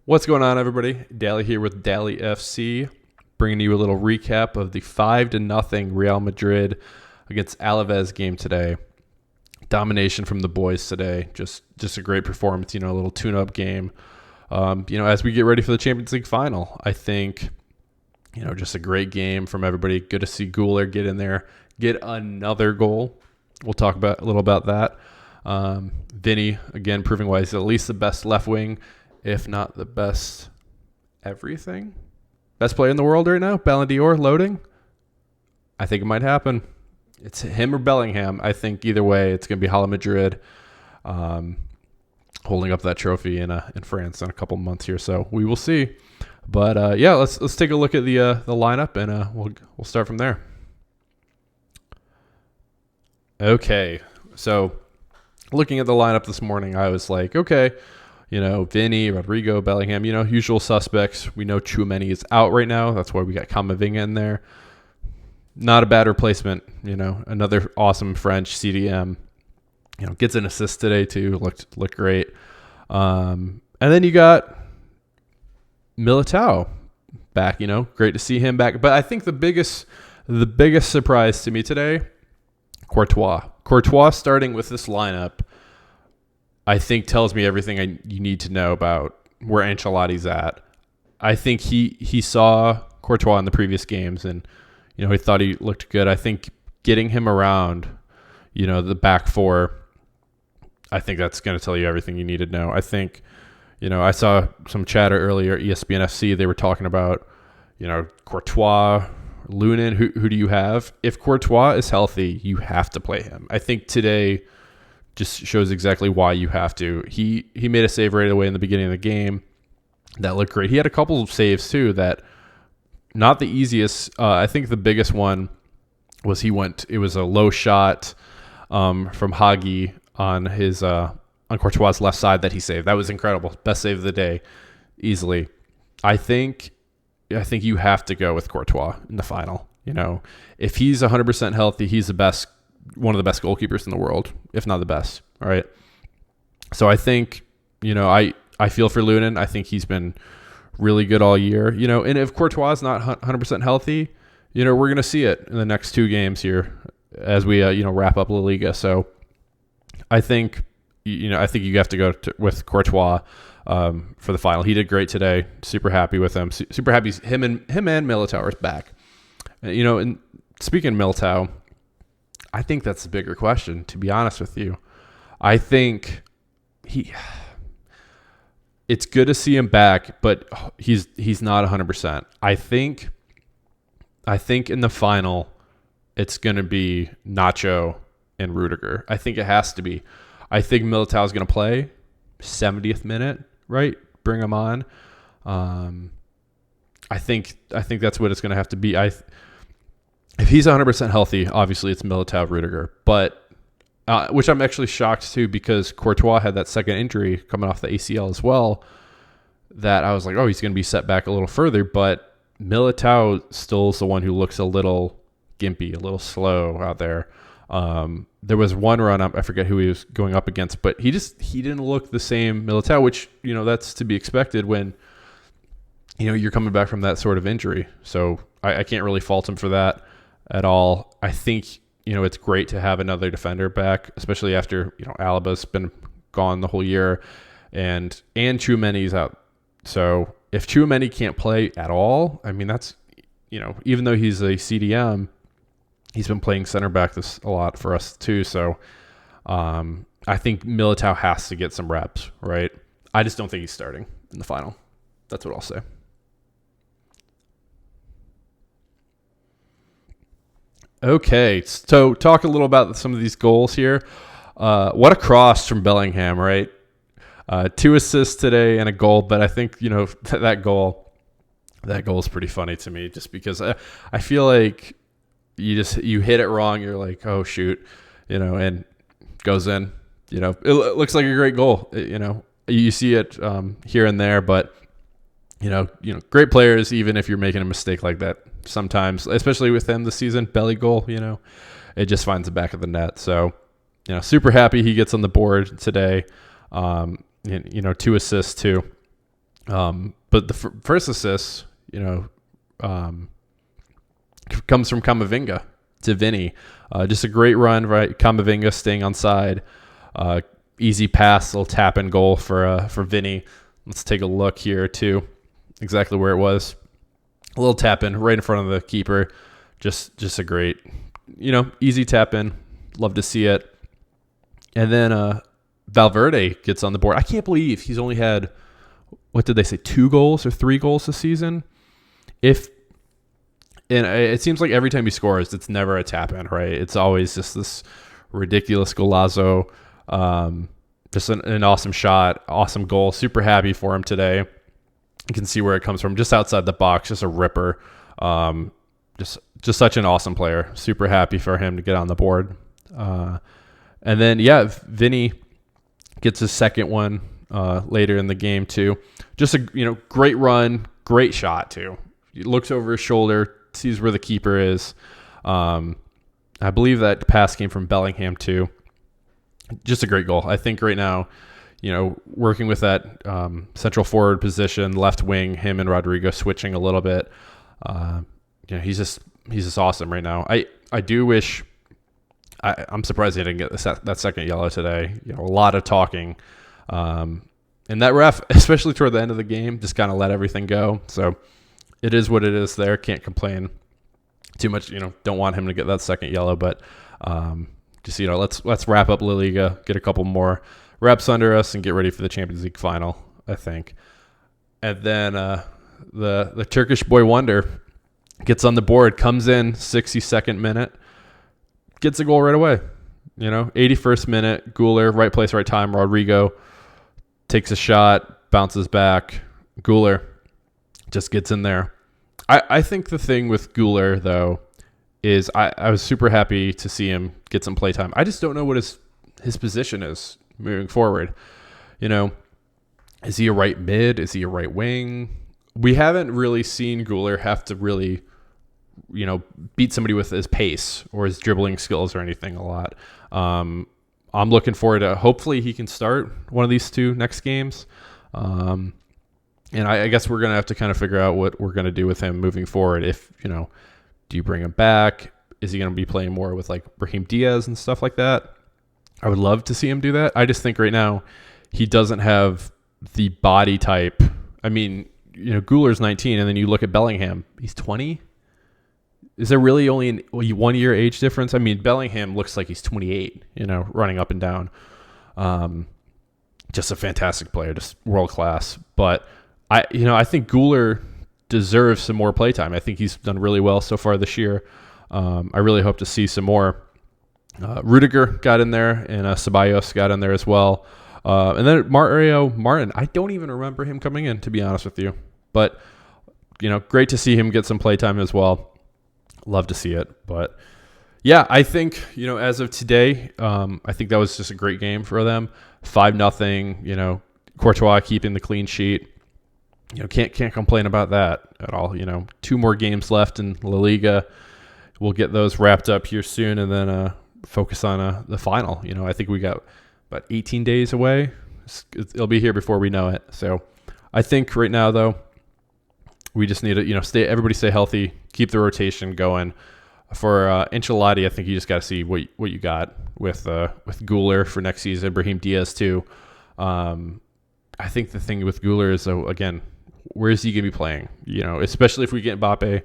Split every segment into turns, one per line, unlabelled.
What's going on, everybody? Daly here with Daly FC, bringing you a little recap of the 5-0 Real Madrid against Alaves game today. Domination from the boys today. Just a great performance, a little tune-up game. As we get ready for the Champions League final, I think, just a great game from everybody. Good to see Guler get in there, get another goal. We'll talk a little about that. Vinny, again, proving why he's at least the best left wing, if not the best everything. Best player in the world right now, Ballon d'Or loading. I think it might happen. It's him or Bellingham. I think either way, it's going to be Hala Madrid holding up that trophy in France in a couple months here. So we will see. But let's take a look at the lineup, and we'll start from there. Okay, so looking at the lineup this morning, I was like, okay, Vinny, Rodrigo, Bellingham, usual suspects. We know Tchouaméni is out right now. That's why we got Camavinga in there. Not a bad replacement. Another awesome French CDM. Gets an assist today too. Looked great. And then you got Militao back. Great to see him back. But I think the biggest surprise to me today, Courtois. Courtois starting with this lineup, I think tells me everything you need to know about where Ancelotti's at. I think he saw Courtois in the previous games, and he thought he looked good. I think getting him around, the back four, I think that's going to tell you everything you need to know. I think, I saw some chatter earlier, ESPN FC, they were talking about, Courtois, Lunin, who do you have? If Courtois is healthy, you have to play him. I think today just shows exactly why you have to. He made a save right away in the beginning of the game. That looked great. He had a couple of saves too that not the easiest. I think the biggest one was it was a low shot from Hagi on Courtois' left side that he saved. That was incredible. Best save of the day, easily. I think you have to go with Courtois in the final. If he's 100% healthy, he's one of the best goalkeepers in the world, if not the best. All right. So I think, I feel for Lunin. I think he's been really good all year, and if Courtois is not 100% healthy, we're going to see it in the next two games here as we, wrap up La Liga. So I think you have to go with Courtois for the final. He did great today. Super happy with him. Super happy him and Militao are back. And speaking of Militao, I think that's the bigger question, to be honest with you. I think it's good to see him back, but he's not 100%. I think in the final, it's going to be Nacho and Rudiger. I think it has to be. I think Militao's going to play 70th minute, right? Bring him on. I think that's what it's going to have to be. If he's 100% healthy, obviously it's Militao, Rudiger, but which I'm actually shocked too, because Courtois had that second injury coming off the ACL as well, that I was like, oh, he's going to be set back a little further, but Militao still is the one who looks a little gimpy, a little slow out there. There was one run up, I forget who he was going up against, but he didn't look the same Militao, which, that's to be expected when, you're coming back from that sort of injury. So I can't really fault him for that at all. I think, it's great to have another defender back, especially after, Alaba's been gone the whole year and Tchouaméni's out. So if Tchouaméni can't play at all, I mean, that's, even though he's a CDM, he's been playing center back a lot for us too. So I think Militao has to get some reps, right? I just don't think he's starting in the final. That's what I'll say. Okay, so talk a little about some of these goals here. What a cross from Bellingham, right? 2 assists today and a goal, but I think, that goal is pretty funny to me, just because I feel like you hit it wrong. You're like, oh shoot, and goes in. It looks like a great goal. You see it here and there, but great players, even if you're making a mistake like that, sometimes, especially with him this season, belly goal, it just finds the back of the net. So, super happy he gets on the board today. 2 assists too. But the first assist, comes from Camavinga to Vinny. Just a great run, right? Camavinga staying on side. Easy pass, little tap and goal for Vinny. Let's take a look here too, exactly where it was. A little tap in right in front of the keeper. Just a great, easy tap in. Love to see it. And then Valverde gets on the board. I can't believe he's only had, what did they say, 2 goals or 3 goals this season? And it seems like every time he scores, it's never a tap in, right? It's always just this ridiculous golazo. Just an awesome shot, awesome goal. Super happy for him today. You can see where it comes from, just outside the box, just a ripper. Just such an awesome player. Super happy for him to get on the board. And then, Vinny gets his second one later in the game too. Just a great run, great shot too. He looks over his shoulder, sees where the keeper is. I believe that pass came from Bellingham too. Just a great goal. I think right now, working with that central forward position, left wing, him and Rodrigo switching a little bit. He's just awesome right now. I do wish. I'm surprised he didn't get that second yellow today. A lot of talking, and that ref, especially toward the end of the game, just kind of let everything go. So it is what it is. There, can't complain too much. Don't want him to get that second yellow, but just let's wrap up La Liga, get a couple more reps under us, and get ready for the Champions League final, I think. And then the Turkish boy wonder gets on the board, comes in 62nd minute, gets a goal right away. 81st minute, Güler, right place, right time. Rodrigo takes a shot, bounces back. Güler just gets in there. I think the thing with Güler, though, is I was super happy to see him get some play time. I just don't know what his position is moving forward. Is he a right mid? Is he a right wing? We haven't really seen Güler have to really, beat somebody with his pace or his dribbling skills or anything a lot. I'm looking forward to, hopefully he can start one of these 2 next games. And I guess we're going to have to kind of figure out what we're going to do with him moving forward. If, do you bring him back? Is he going to be playing more with like Brahim Diaz and stuff like that? I would love to see him do that. I just think right now he doesn't have the body type. I mean, Güler's 19, and then you look at Bellingham, he's 20. Is there really only a 1 year age difference? I mean, Bellingham looks like he's 28, running up and down. Just a fantastic player, just world class. But I think Güler deserves some more playtime. I think he's done really well so far this year. I really hope to see some more. Rudiger got in there, and Ceballos got in there as well. And then Mario Martin, I don't even remember him coming in, to be honest with you. But, great to see him get some playtime as well. Love to see it. But, yeah, I think, as of today, I think that was just a great game for them. 5-0, Courtois keeping the clean sheet. Can't complain about that at all. 2 more games left in La Liga. We'll get those wrapped up here soon, and then focus on the final. I think we got about 18 days away. It'll be here before we know it. So I think right now, though, we just need to everybody stay healthy, keep the rotation going. For Ancelotti, I think you just got to see what you got with Güler for next season, Brahim Diaz too. I think the thing with Güler is, though, again, where is he going to be playing? Especially if we get Mbappe,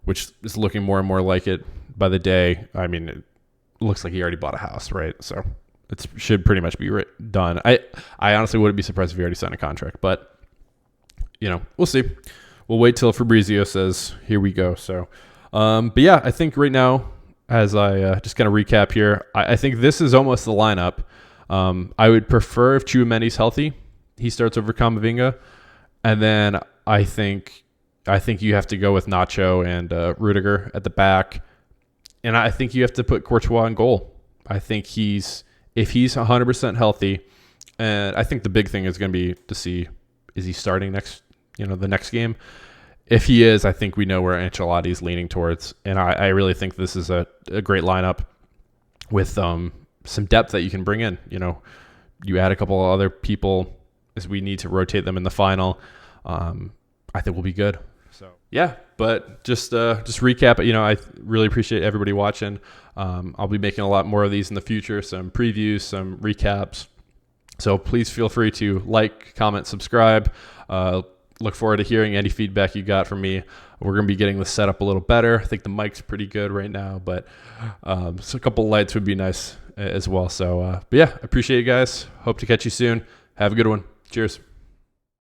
which is looking more and more like it by the day. I mean, it looks like he already bought a house, right? So it should pretty much be done. I honestly wouldn't be surprised if he already signed a contract, but we'll see. We'll wait till Fabrizio says, here we go. So, but yeah, I think right now, as I just kind of recap here, I think this is almost the lineup. I would prefer if Tchouaméni's healthy, he starts over Camavinga. And then I think you have to go with Nacho and Rudiger at the back. And I think you have to put Courtois in goal. I think if he's 100% healthy, and I think the big thing is going to be to see, is he starting the next game? If he is, I think we know where Ancelotti is leaning towards. And I really think this is a great lineup with some depth that you can bring in. You add a couple of other people as we need to rotate them in the final. I think we'll be good. So yeah, but just recap. I really appreciate everybody watching. I'll be making a lot more of these in the future. Some previews, some recaps. So please feel free to like, comment, subscribe. Look forward to hearing any feedback you got from me. We're going to be getting the setup a little better. I think the mic's pretty good right now, but so a couple lights would be nice as well. So, but yeah, I appreciate you guys. Hope to catch you soon. Have a good one. Cheers.